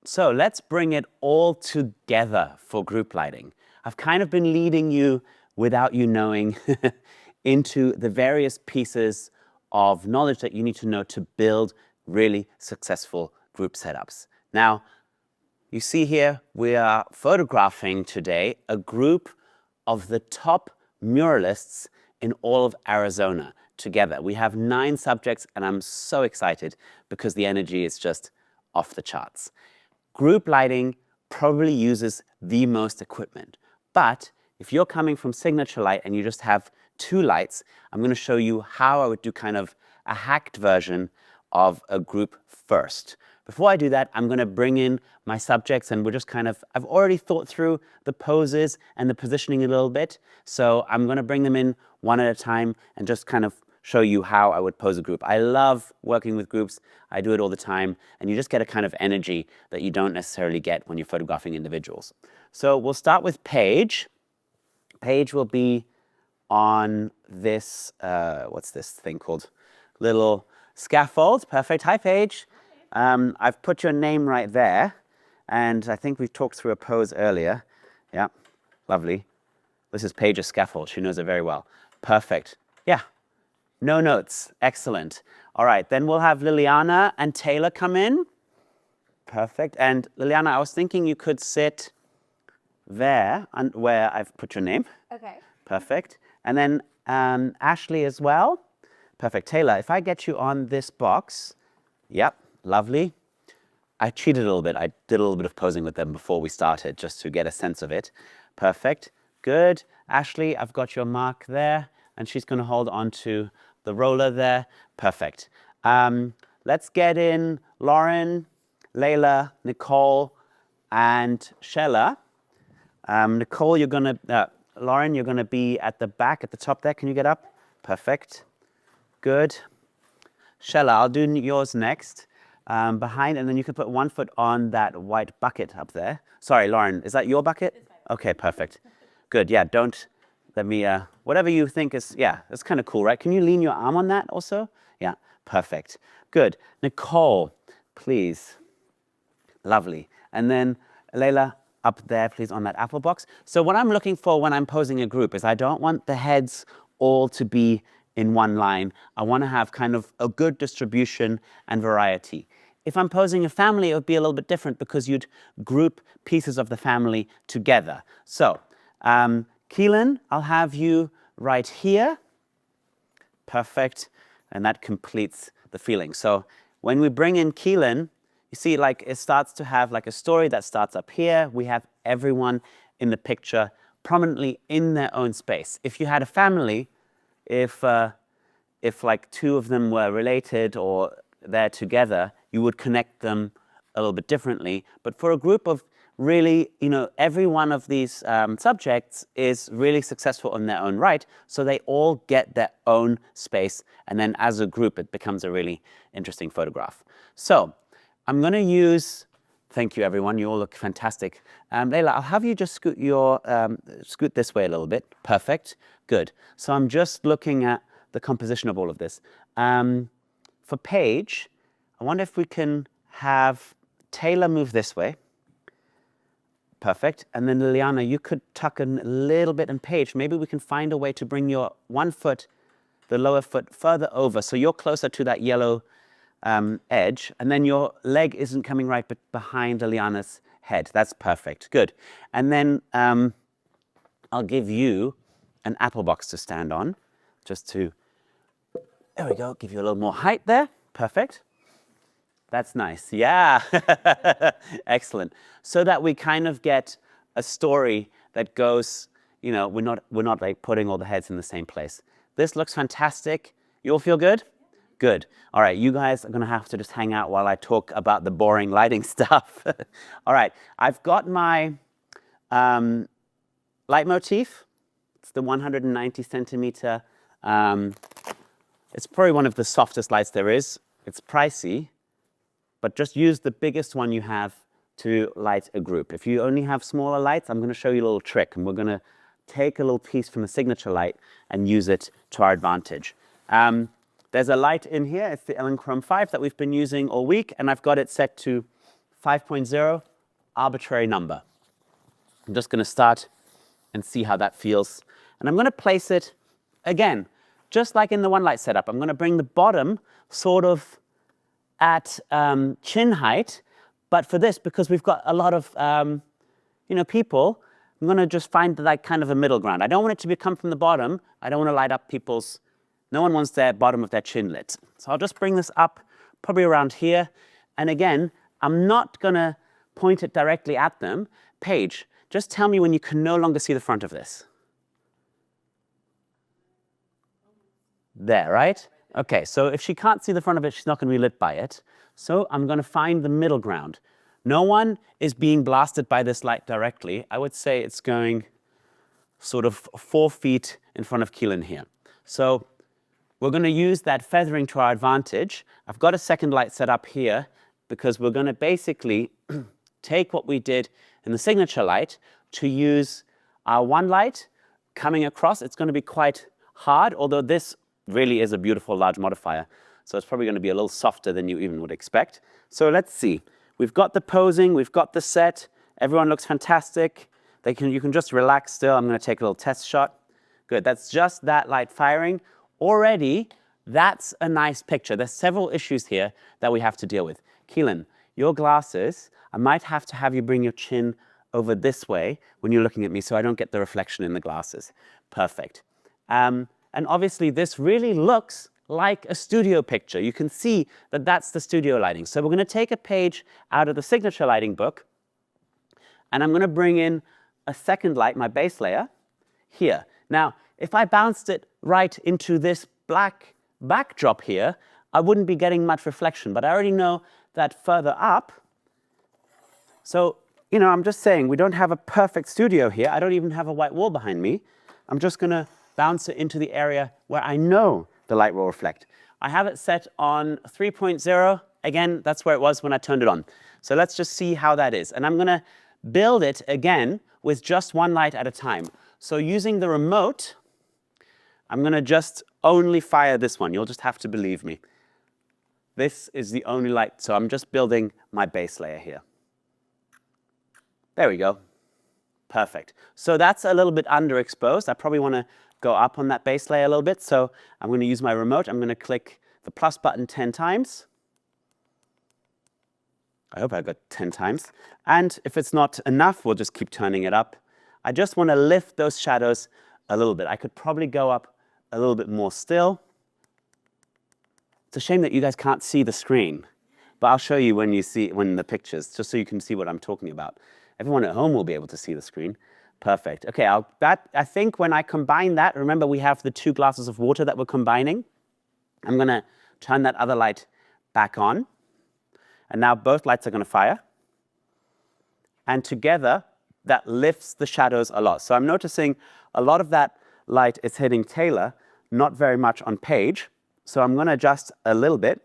So let's bring it all together for group lighting. I've kind of been leading you, without you knowing, into the various pieces of knowledge that you need to know to build really successful group setups. Now, you see here, we are photographing today a group of the top muralists in all of Arizona together. We have 9 subjects, and I'm so excited because the energy is just off the charts. Group lighting probably uses the most equipment, but if you're coming from signature light and you just have 2 lights, I'm going to show you how I would do kind of a hacked version of a group first. Before I do that, I'm going to bring in my subjects, and we're just kind of, I've already thought through the poses and the positioning a little bit, so I'm going to bring them in one at a time and just kind of show you how I would pose a group. I love working with groups. I do it all the time, and you just get a kind of energy that you don't necessarily get when you're photographing individuals. So we'll start with Paige. Paige will be on this, what's this thing called? Little scaffold. Perfect. Hi, Paige. I've put your name right there, and I think we've talked through a pose earlier. Yeah, lovely. This is Paige's scaffold. She knows it very well. Perfect. Yeah. No notes. Excellent. All right, then we'll have Liliana and Taylor come in. Perfect. And Liliana, I was thinking you could sit there, and where I've put your name. Okay. Perfect. And then Ashley as well. Perfect. Taylor, if I get you on this box. Yep, lovely. I cheated a little bit. I did a little bit of posing with them before we started, just to get a sense of it. Perfect. Good. Ashley, I've got your mark there, and she's going to hold on to the roller there. Perfect. Let's get in Lauren, Layla, Nicole, and Shella. Nicole, Lauren, you're going to be at the back, at the top there. Can you get up? Perfect. Good. Shella, I'll do yours next. Behind, and then you can put 1 foot on that white bucket up there. Sorry, Lauren, is that your bucket? It's fine. Okay, perfect. Good, yeah, don't let me, whatever you think is, yeah, that's kind of cool, right? Can you lean your arm on that also? Yeah, perfect. Good. Nicole, please. Lovely. And then Layla, up there, please, on that apple box. So what I'm looking for when I'm posing a group is I don't want the heads all to be in one line. I want to have kind of a good distribution and variety. If I'm posing a family, it would be a little bit different because you'd group pieces of the family together. So, Keelan, I'll have you right here. Perfect. And that completes the feeling. So when we bring in Keelan, you see, like, it starts to have like a story that starts up here. We have everyone in the picture prominently in their own space. If you had a family, if like 2 of them were related or they're together, you would connect them a little bit differently. But for a group of really, every one of these subjects is really successful in their own right, so they all get their own space, and then as a group, it becomes a really interesting photograph. So I'm going to use, thank you everyone, you all look fantastic. Layla, I'll have you just scoot this way a little bit. Perfect, good. So I'm just looking at the composition of all of this. For Paige, I wonder if we can have Taylor move this way. Perfect. And then Liliana, you could tuck in a little bit, and Paige, maybe we can find a way to bring your 1 foot, the lower foot, further over, so you're closer to that yellow edge, and then your leg isn't coming right behind Liliana's head. That's perfect. Good. And then I'll give you an apple box to stand on, just to, there we go, give you a little more height there. Perfect. That's nice. Yeah. Excellent. So that we kind of get a story that goes, we're not like putting all the heads in the same place. This looks fantastic. You all feel good? Good. All right, you guys are going to have to just hang out while I talk about the boring lighting stuff. All right, I've got my leitmotif. It's the 190 centimeter. It's probably one of the softest lights there is. It's pricey, but just use the biggest one you have to light a group. If you only have smaller lights, I'm going to show you a little trick, and we're going to take a little piece from the signature light and use it to our advantage. There's a light in here. It's the Electrum 5 that we've been using all week, and I've got it set to 5.0, arbitrary number. I'm just going to start and see how that feels. And I'm going to place it, again, just like in the one light setup. I'm going to bring the bottom sort of at chin height. But for this, because we've got a lot of people, I'm going to just find like kind of a middle ground. I don't want it to come from the bottom. I don't want to light up people's, no one wants their bottom of their chin lit. So I'll just bring this up probably around here. And again, I'm not going to point it directly at them. Paige, just tell me when you can no longer see the front of this. There, right? Okay, so if she can't see the front of it, she's not going to be lit by it. So I'm going to find the middle ground. No one is being blasted by this light directly. I would say it's going sort of 4 feet in front of Keelan here. So we're going to use that feathering to our advantage. I've got a second light set up here because we're going to basically take what we did in the signature light to use our one light coming across. It's going to be quite hard, although this really is a beautiful large modifier. So it's probably going to be a little softer than you even would expect. So let's see. We've got the posing, we've got the set. Everyone looks fantastic. You can just relax still. I'm going to take a little test shot. Good, that's just that light firing. Already, that's a nice picture. There's several issues here that we have to deal with. Keelan, your glasses, I might have to have you bring your chin over this way when you're looking at me so I don't get the reflection in the glasses. Perfect. And obviously, this really looks like a studio picture. You can see that that's the studio lighting. So we're going to take a page out of the signature lighting book, and I'm going to bring in a second light, my base layer, here. Now, if I bounced it right into this black backdrop here, I wouldn't be getting much reflection, but I already know that further up. So, I'm just saying, we don't have a perfect studio here. I don't even have a white wall behind me. I'm just going to bounce it into the area where I know the light will reflect. I have it set on 3.0. Again, that's where it was when I turned it on. So let's just see how that is. And I'm going to build it again with just one light at a time. So using the remote, I'm going to just only fire this one. You'll just have to believe me. This is the only light. So I'm just building my base layer here. There we go. Perfect. So that's a little bit underexposed. I probably want to go up on that base layer a little bit. So I'm going to use my remote. I'm going to click the plus button 10 times. I hope I got 10 times. And if it's not enough, we'll just keep turning it up. I just want to lift those shadows a little bit. I could probably go up a little bit more still. It's a shame that you guys can't see the screen, but I'll show you when the pictures, just so you can see what I'm talking about. Everyone at home will be able to see the screen. Perfect. Okay, I think when I combine that, remember we have the 2 glasses of water that we're combining. I'm going to turn that other light back on. And now both lights are going to fire. And together, that lifts the shadows a lot. So I'm noticing a lot of that light is hitting Taylor, not very much on Paige. So I'm going to adjust a little bit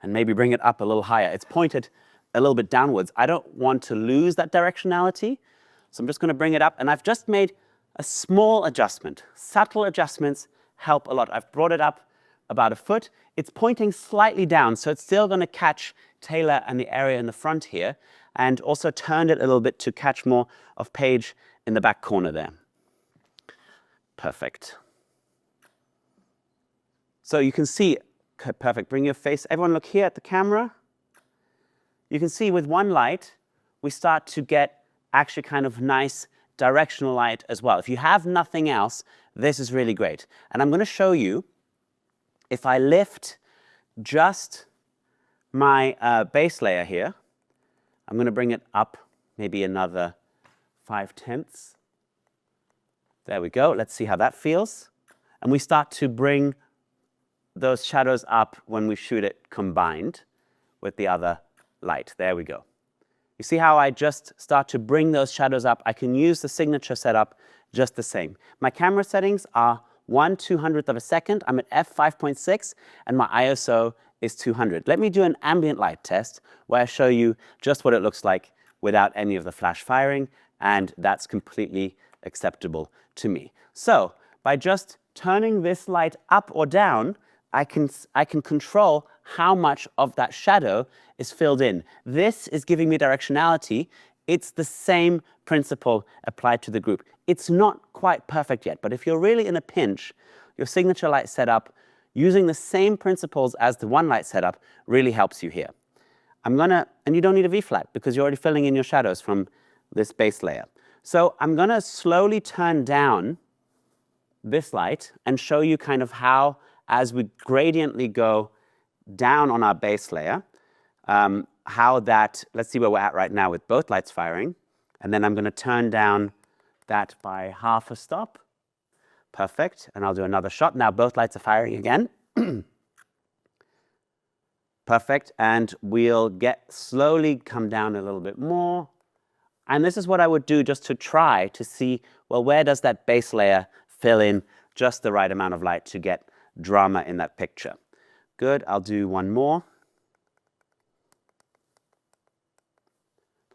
and maybe bring it up a little higher. It's pointed a little bit downwards. I don't want to lose that directionality. So I'm just going to bring it up. And I've just made a small adjustment. Subtle adjustments help a lot. I've brought it up about a foot. It's pointing slightly down, so it's still going to catch Taylor and the area in the front here, and also turned it a little bit to catch more of Paige in the back corner there. Perfect. So you can see, perfect, bring your face. Everyone look here at the camera. You can see with one light, we start to get actually kind of nice directional light as well. If you have nothing else, this is really great. And I'm going to show you, if I lift just my base layer here, I'm going to bring it up maybe another 5/10. There we go. Let's see how that feels. And we start to bring those shadows up when we shoot it combined with the other light. There we go. You see how I just start to bring those shadows up? I can use the signature setup just the same. My camera settings are 1/200th of a second. I'm at f5.6 and my ISO is 200. Let me do an ambient light test where I show you just what it looks like without any of the flash firing, and that's completely acceptable to me. So by just turning this light up or down, I can control how much of that shadow is filled in. This is giving me directionality. It's the same principle applied to the group. It's not quite perfect yet, but if you're really in a pinch, your signature light setup, using the same principles as the one light setup, really helps you here. And you don't need a V-flat because you're already filling in your shadows from this base layer. So I'm gonna slowly turn down this light and show you kind of how, as we gradiently go down on our base layer, how that, let's see where we're at right now with both lights firing. And then I'm gonna turn down that by half a stop. Perfect, and I'll do another shot. Now both lights are firing again. Perfect, and we'll slowly come down a little bit more. And this is what I would do just to try to see, well, where does that base layer fill in just the right amount of light to get drama in that picture. Good, I'll do one more.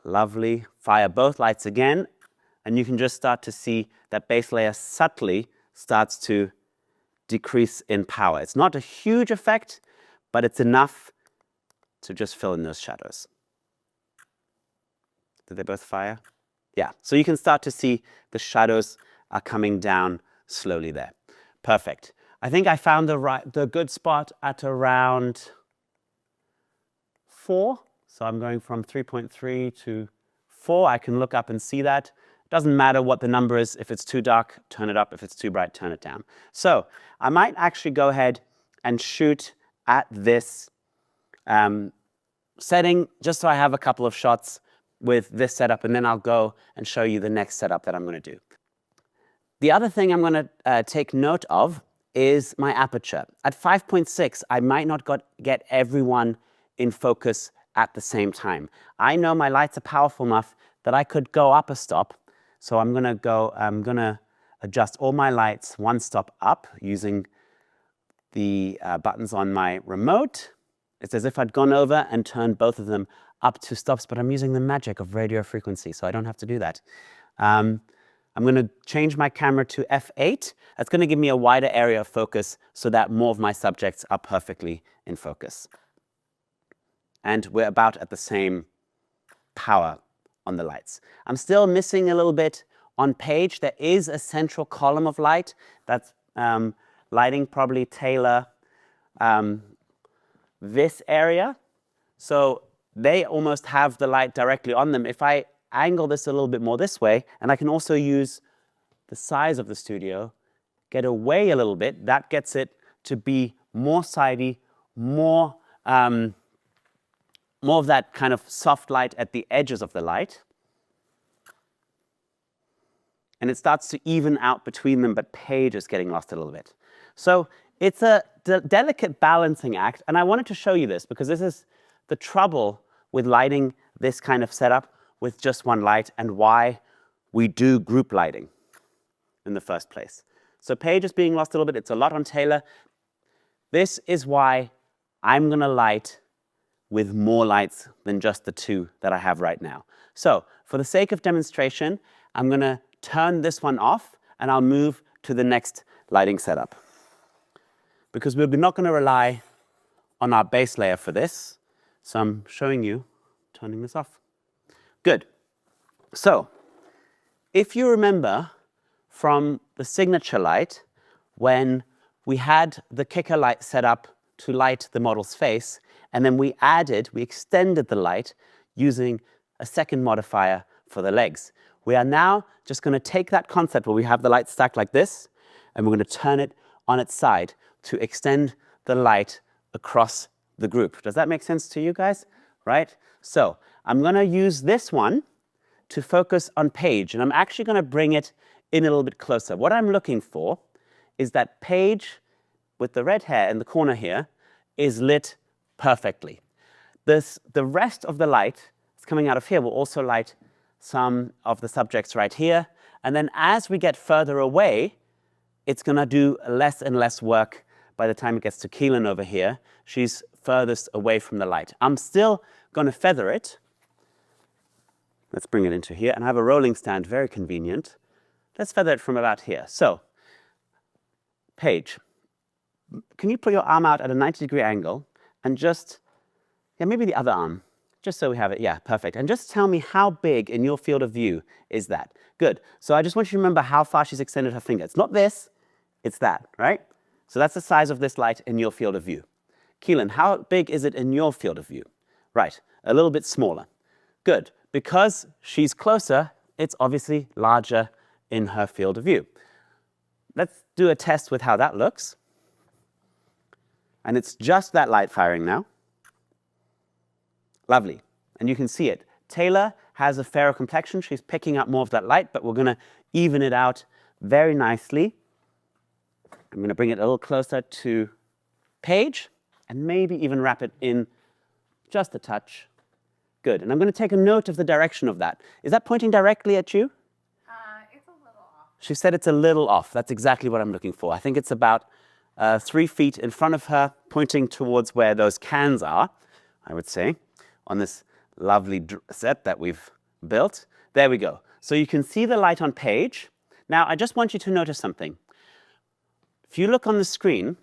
Lovely, fire both lights again, and you can just start to see that base layer subtly starts to decrease in power. It's not a huge effect, but it's enough to just fill in those shadows. Did they both fire? Yeah, so you can start to see the shadows are coming down slowly there. Perfect. I think I found the good spot at around 4. So I'm going from 3.3 to 4. I can look up and see that. It doesn't matter what the number is. If it's too dark, turn it up. If it's too bright, turn it down. So I might actually go ahead and shoot at this setting, just so I have a couple of shots with this setup, and then I'll go and show you the next setup that I'm going to do. The other thing I'm going to take note of is my aperture. At 5.6, I might not get everyone in focus at the same time. I know my lights are powerful enough that I could go up a stop. So I'm going to adjust all my lights one stop up using the buttons on my remote. It's as if I'd gone over and turned both of them up 2 stops, but I'm using the magic of radio frequency, so I don't have to do that. I'm going to change my camera to f8. That's going to give me a wider area of focus so that more of my subjects are perfectly in focus. And we're about at the same power on the lights. I'm still missing a little bit on page. There is a central column of light that's lighting probably Taylor this area. So they almost have the light directly on them. If I angle this a little bit more this way, and I can also use the size of the studio, get away a little bit, that gets it to be more sidey, more of that kind of soft light at the edges of the light. And it starts to even out between them, but page is getting lost a little bit. So it's a delicate balancing act, and I wanted to show you this because this is the trouble with lighting this kind of setup with just one light and why we do group lighting in the first place. So page is being lost a little bit. It's a lot on Taylor. This is why I'm going to light with more lights than just the 2 that I have right now. So for the sake of demonstration, I'm going to turn this one off and I'll move to the next lighting setup. Because we're not going to rely on our base layer for this. So I'm showing you turning this off. Good. So if you remember from the signature light, when we had the kicker light set up to light the model's face, and then we extended the light using a second modifier for the legs. We are now just going to take that concept where we have the light stacked like this, and we're going to turn it on its side to extend the light across the group. Does that make sense to you guys? Right? So I'm going to use this one to focus on page, and I'm actually going to bring it in a little bit closer. What I'm looking for is that page with the red hair in the corner here is lit perfectly. The rest of the light that's coming out of here will also light some of the subjects right here. And then as we get further away, it's going to do less and less work by the time it gets to Keelan over here. She's furthest away from the light. I'm still going to feather it. Let's bring it into here. And I have a rolling stand, very convenient. Let's feather it from about here. So, page. can you put your arm out at a 90-degree angle and just, yeah, maybe the other arm, just so we have it. Yeah, perfect. And just tell me how big in your field of view is that? Good. So I just want you to remember how far she's extended her finger. It's not this, it's that, right? So that's the size of this light in your field of view. Keelan, how big is it in your field of view? Right, a little bit smaller. Good. Because she's closer, it's obviously larger in her field of view. Let's do a test with how that looks. And it's just that light firing now. Lovely. And you can see it. Taylor has a fairer complexion. She's picking up more of that light, but we're going to even it out very nicely. I'm going to bring it a little closer to Paige and maybe even wrap it in just a touch. Good. And I'm going to take a note of the direction of that. Is that pointing directly at you? It's a little off. She said it's a little off. That's exactly what I'm looking for. I think it's about 3 feet in front of her, pointing towards where those cans are, I would say, on this lovely set that we've built. There we go. So you can see the light on Paige. Now, I just want you to notice something. If you look on the screen,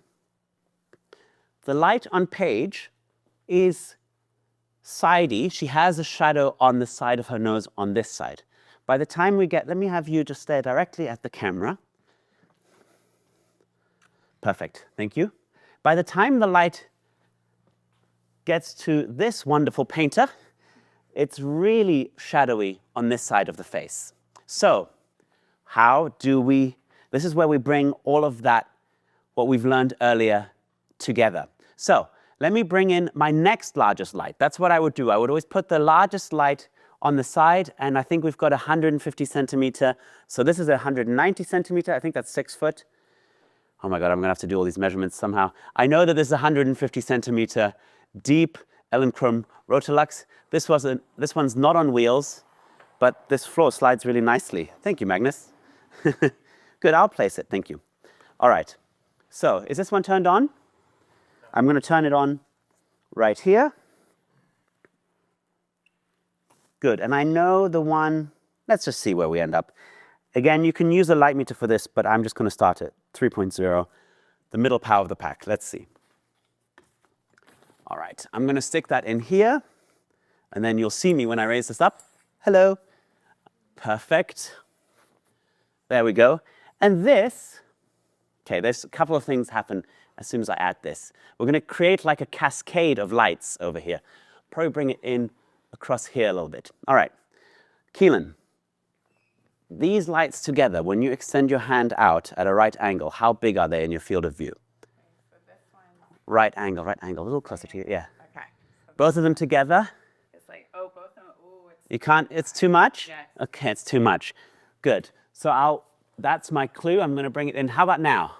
the light on Paige is sidey. She has a shadow on the side of her nose on this side. By the time we get, let me have you just stare directly at the camera. Perfect, thank you. By the time the light gets to this wonderful painter, it's really shadowy on this side of the face. So, how do we, this is where we bring all of that, what we've learned earlier, together. So, let me bring in my next largest light. That's what I would do. I would always put the largest light on the side, and I think we've got 150 centimeter. So this is 190 centimeter. I think that's 6 foot. Oh my God, I'm gonna have to do all these measurements somehow. I know that this is 150 centimeter deep Elinchrom Rotolux. This one's not on wheels, but this floor slides really nicely. Thank you, Magnus. Good, I'll place it, thank you. All right, so is this one turned on? I'm gonna turn it on right here. Good, and I know the one, let's just see where we end up. Again, you can use a light meter for this, but I'm just gonna start at 3.0, the middle power of the pack. Let's see. All right, I'm gonna stick that in here, and then you'll see me when I raise this up. Hello. Perfect. There we go. And this, okay, there's a couple of things happen as soon as I add this. We're gonna create like a cascade of lights over here. Probably bring it in across here a little bit. All right, Keelan, these lights together, when you extend your hand out at a right angle, how big are they in your field of view? Okay, so this one. Right angle, a little closer to you, yeah. Okay. So Both of them together? it's like, oh, both of them, oh, it's. You can't, it's too much? Yes. Okay, it's too much. Good. So that's my clue. I'm gonna bring it in. How about now?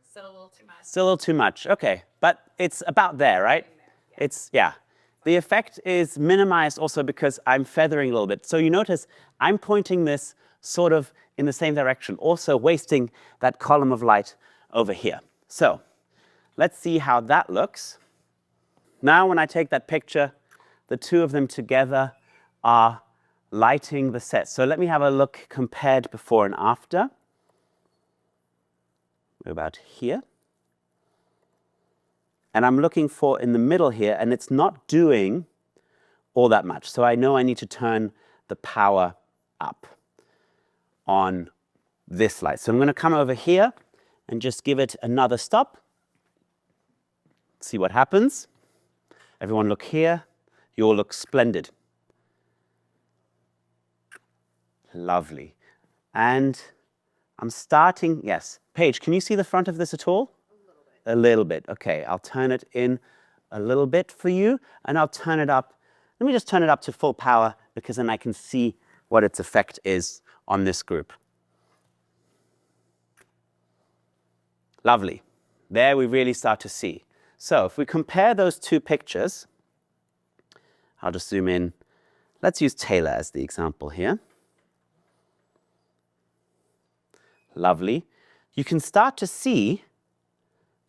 Still a little too much. Still a little too much, okay. But it's about there, right? Yeah. It's, yeah. The effect is minimized also because I'm feathering a little bit. So you notice I'm pointing this sort of in the same direction, also wasting that column of light over here. So let's see how that looks. Now when I take that picture, the two of them together are lighting the set. So let me have a look compared before and after. We're about here. And I'm looking for in the middle here, and it's not doing all that much. So I know I need to turn the power up on this light. So I'm gonna come over here and just give it another stop. See what happens. Everyone look here. You all look splendid. Lovely. And I'm starting, yes. Paige, can you see the front of this at all? A little bit, okay. I'll turn it in a little bit for you, and I'll turn it up. Let me just turn it up to full power, because then I can see what its effect is on this group. Lovely. There we really start to see. So if we compare those two pictures, I'll just zoom in. Let's use Taylor as the example here. Lovely. You can start to see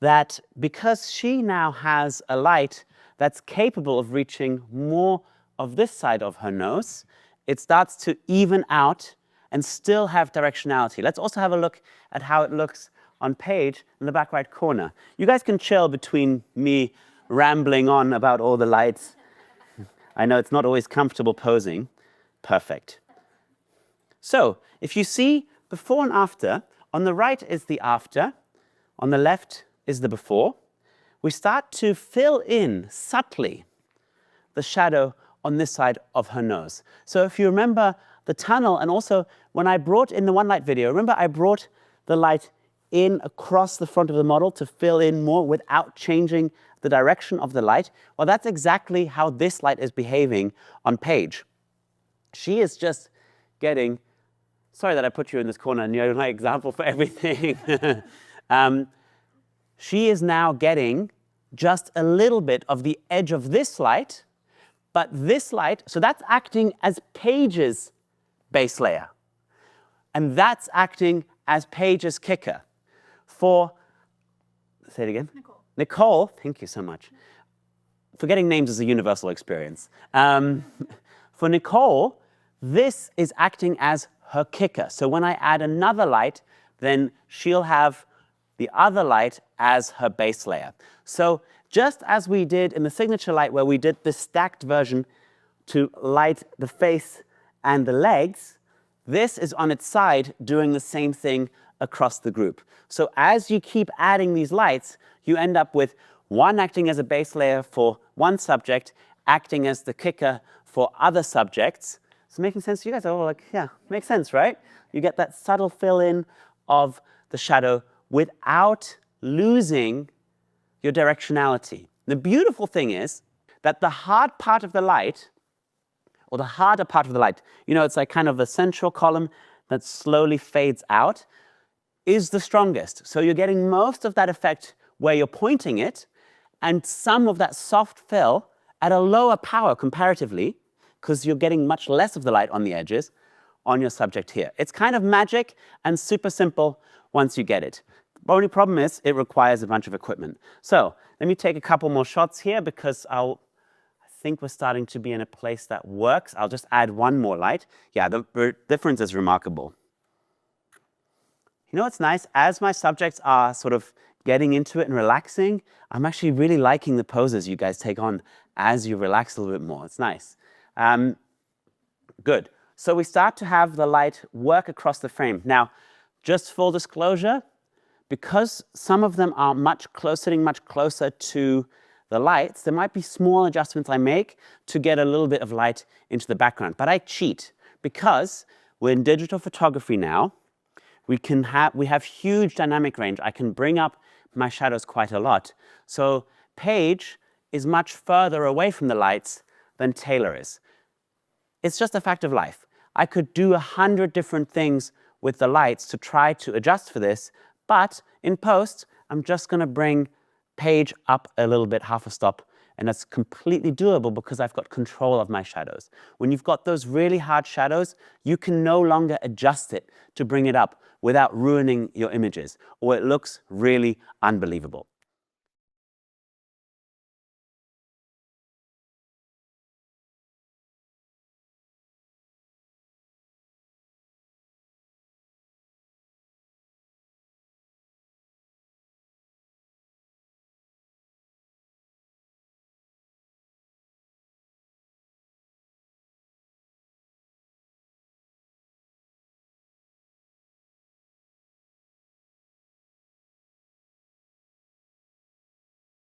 that because she now has a light that's capable of reaching more of this side of her nose, it starts to even out and still have directionality. Let's also have a look at how it looks on Paige in the back right corner. You guys can chill between me rambling on about all the lights. I know it's not always comfortable posing. Perfect. So if you see before and after, on the right is the after, on the left is the before. We start to fill in subtly the shadow on this side of her nose. So if you remember the tunnel, and also when I brought in the one light video, remember I brought the light in across the front of the model to fill in more without changing the direction of the light? Well, that's exactly how this light is behaving on Paige. She is just getting, sorry that I put you in this corner and you're my example for everything. She is now getting just a little bit of the edge of this light, but this light, so that's acting as Paige's base layer. And that's acting as Paige's kicker. For, say it again? Nicole, thank you so much. Forgetting names is a universal experience. For Nicole, this is acting as her kicker. So when I add another light, then she'll have the other light as her base layer. So just as we did in the signature light where we did the stacked version to light the face and the legs, this is on its side doing the same thing across the group. So as you keep adding these lights, you end up with one acting as a base layer for one subject, acting as the kicker for other subjects. Is it making sense to you guys? Oh, like, yeah, makes sense, right? You get that subtle fill-in of the shadow without losing your directionality. The beautiful thing is that the hard part of the light, or the harder part of the light, you know, it's like kind of a central column that slowly fades out, is the strongest. So you're getting most of that effect where you're pointing it, and some of that soft fill at a lower power comparatively, because you're getting much less of the light on the edges on your subject here. It's kind of magic and super simple once you get it. The only problem is it requires a bunch of equipment. So let me take a couple more shots here because I think we're starting to be in a place that works. I'll just add one more light. Yeah, the difference is remarkable. You know what's nice? As my subjects are sort of getting into it and relaxing, I'm actually really liking the poses you guys take on as you relax a little bit more. It's nice. Good. So we start to have the light work across the frame. Now, just full disclosure, because some of them are sitting much closer to the lights, there might be small adjustments I make to get a little bit of light into the background. But I cheat because we're in digital photography now. We have huge dynamic range. I can bring up my shadows quite a lot. So Paige is much further away from the lights than Taylor is. It's just a fact of life. I could do 100 different things with the lights to try to adjust for this, but in post, I'm just going to bring Paige up a little bit, half a stop, and that's completely doable because I've got control of my shadows. When you've got those really hard shadows, you can no longer adjust it to bring it up without ruining your images, or it looks really unbelievable.